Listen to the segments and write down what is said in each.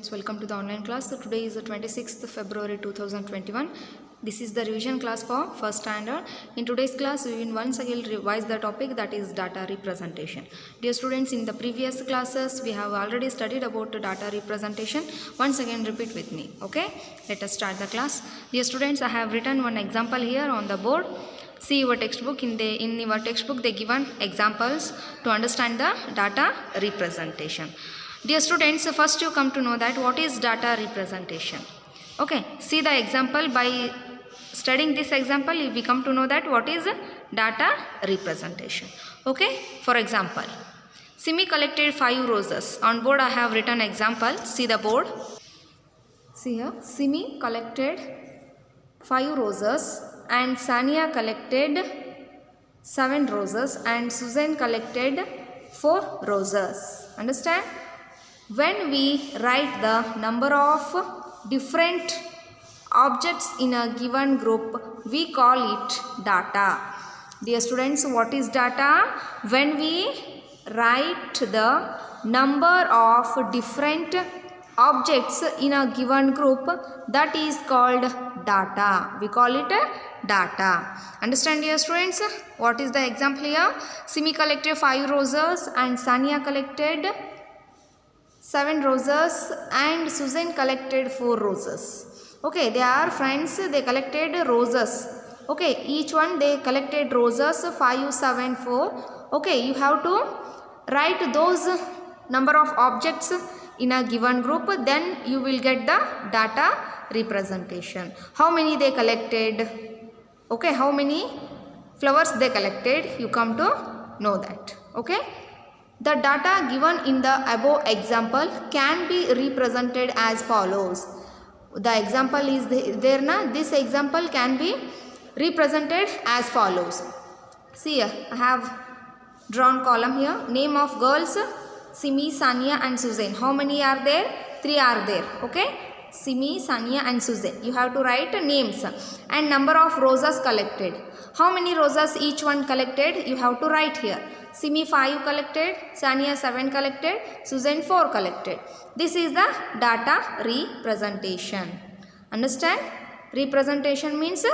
students, welcome to the online class. So today is the 26th February 2021. This is the revision class for first standard. In today's class we will once again revise the topic, that is data representation. Dear students, in the previous classes we have already studied about data representation. Once again repeat with me. Okay, let us start the class. Dear students, I have written one example here on the board. See your textbook. In your textbook they given examples to understand the data representation. Dear students, first you come to know that what is data representation. Okay, see the example. By studying this example we come to know that what is data representation. Okay, for example, Simi collected 5 roses. On board I have written example. See the board. See here, Simi collected 5 roses and Sania collected 7 roses and Susan collected 4 roses. Understand? When we write the number of different objects in a given group, we call it data. Dear students, what is data? When we write the number of different objects in a given group, that is called data. We call it data. Understand, dear students? What is the example here? Simi collected 5 roses and Sania collected 7 roses and Susan collected 4 roses. Okay, they are friends, they collected roses. Okay, each one they collected roses, 5, 7, 4. Okay, you have to write those number of objects in a given group, then you will get the data representation. How many they collected? Okay, how many flowers they collected? You come to know that. Okay. The data given in the above example can be represented as follows. The example is there na. This example can be represented as follows. See here, I have drawn column here. Name of girls, Simi, Sania and Susan. How many are there? 3 are there. Okay. Simi, Sania and Susan. You have to write names and number of roses collected. How many roses each one collected? You have to write here. Simi 5 collected, Sania 7 collected, Susan 4 collected. This is the data representation. Understand? Representation means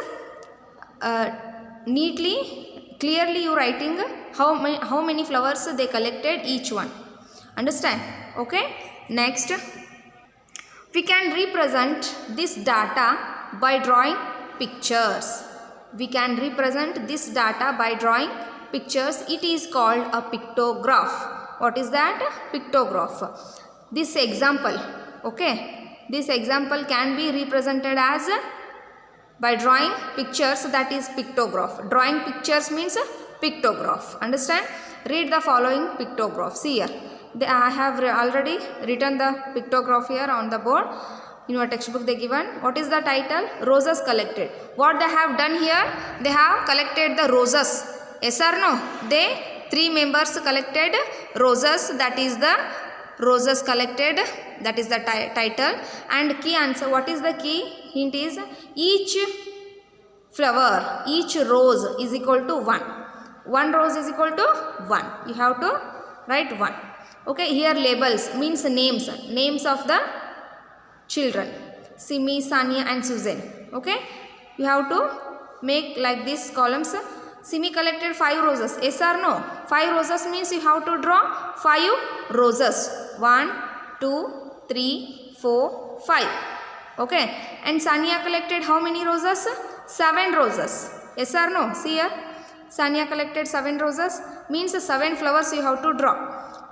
neatly, clearly you writing how many flowers they collected each one. Understand? Okay. Next, we can represent this data by drawing pictures. We can represent this data by drawing pictures. It is called a pictograph. What is that? Pictograph. This example, okay, this example can be represented as by drawing pictures, that is pictograph. Drawing pictures means pictograph. Understand? Read the following pictograph. See here, I have already written the pictograph here on the board. In your textbook they given. What is the title? Roses collected. What they have done here? They have collected the roses. Yes or no? They 3 members collected roses. That is the roses collected. That is the title. And key answer. What is the key hint is each flower, each rose is equal to 1. 1 rose is equal to 1. You have to write 1. Okay. Here labels means names. Names of the children. Simi, Sania and Susan. Okay. You have to make like this columns. Simi collected 5 roses. Yes or no? 5 roses means you have to draw 5 roses. 1, 2, 3, 4, 5. Okay. And Sania collected how many roses? 7 roses. Yes or no? See here. Sania collected 7 roses means 7 flowers you have to draw.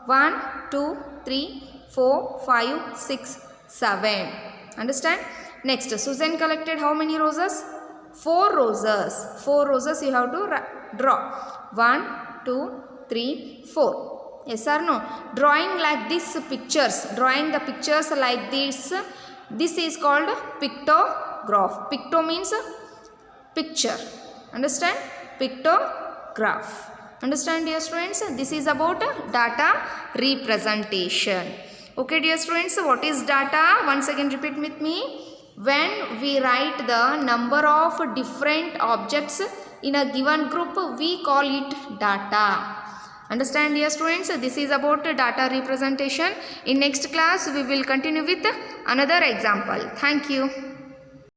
1, 2, 3, 4, 5, 6, 7. Understand? Next, Susan collected how many roses? 4 roses. 4 roses you have to draw. 1, 2, 3, 4. Yes or no? Drawing like this pictures. Drawing the pictures like this. This is called pictograph. Picto means picture. Understand? Pictograph. Understand, dear students? This is about data representation. Okay, dear students, what is data? Once again repeat with me. When we write the number of different objects in a given group, we call it data. Understand, dear students, this is about data representation. In next class we will continue with another example. Thank you.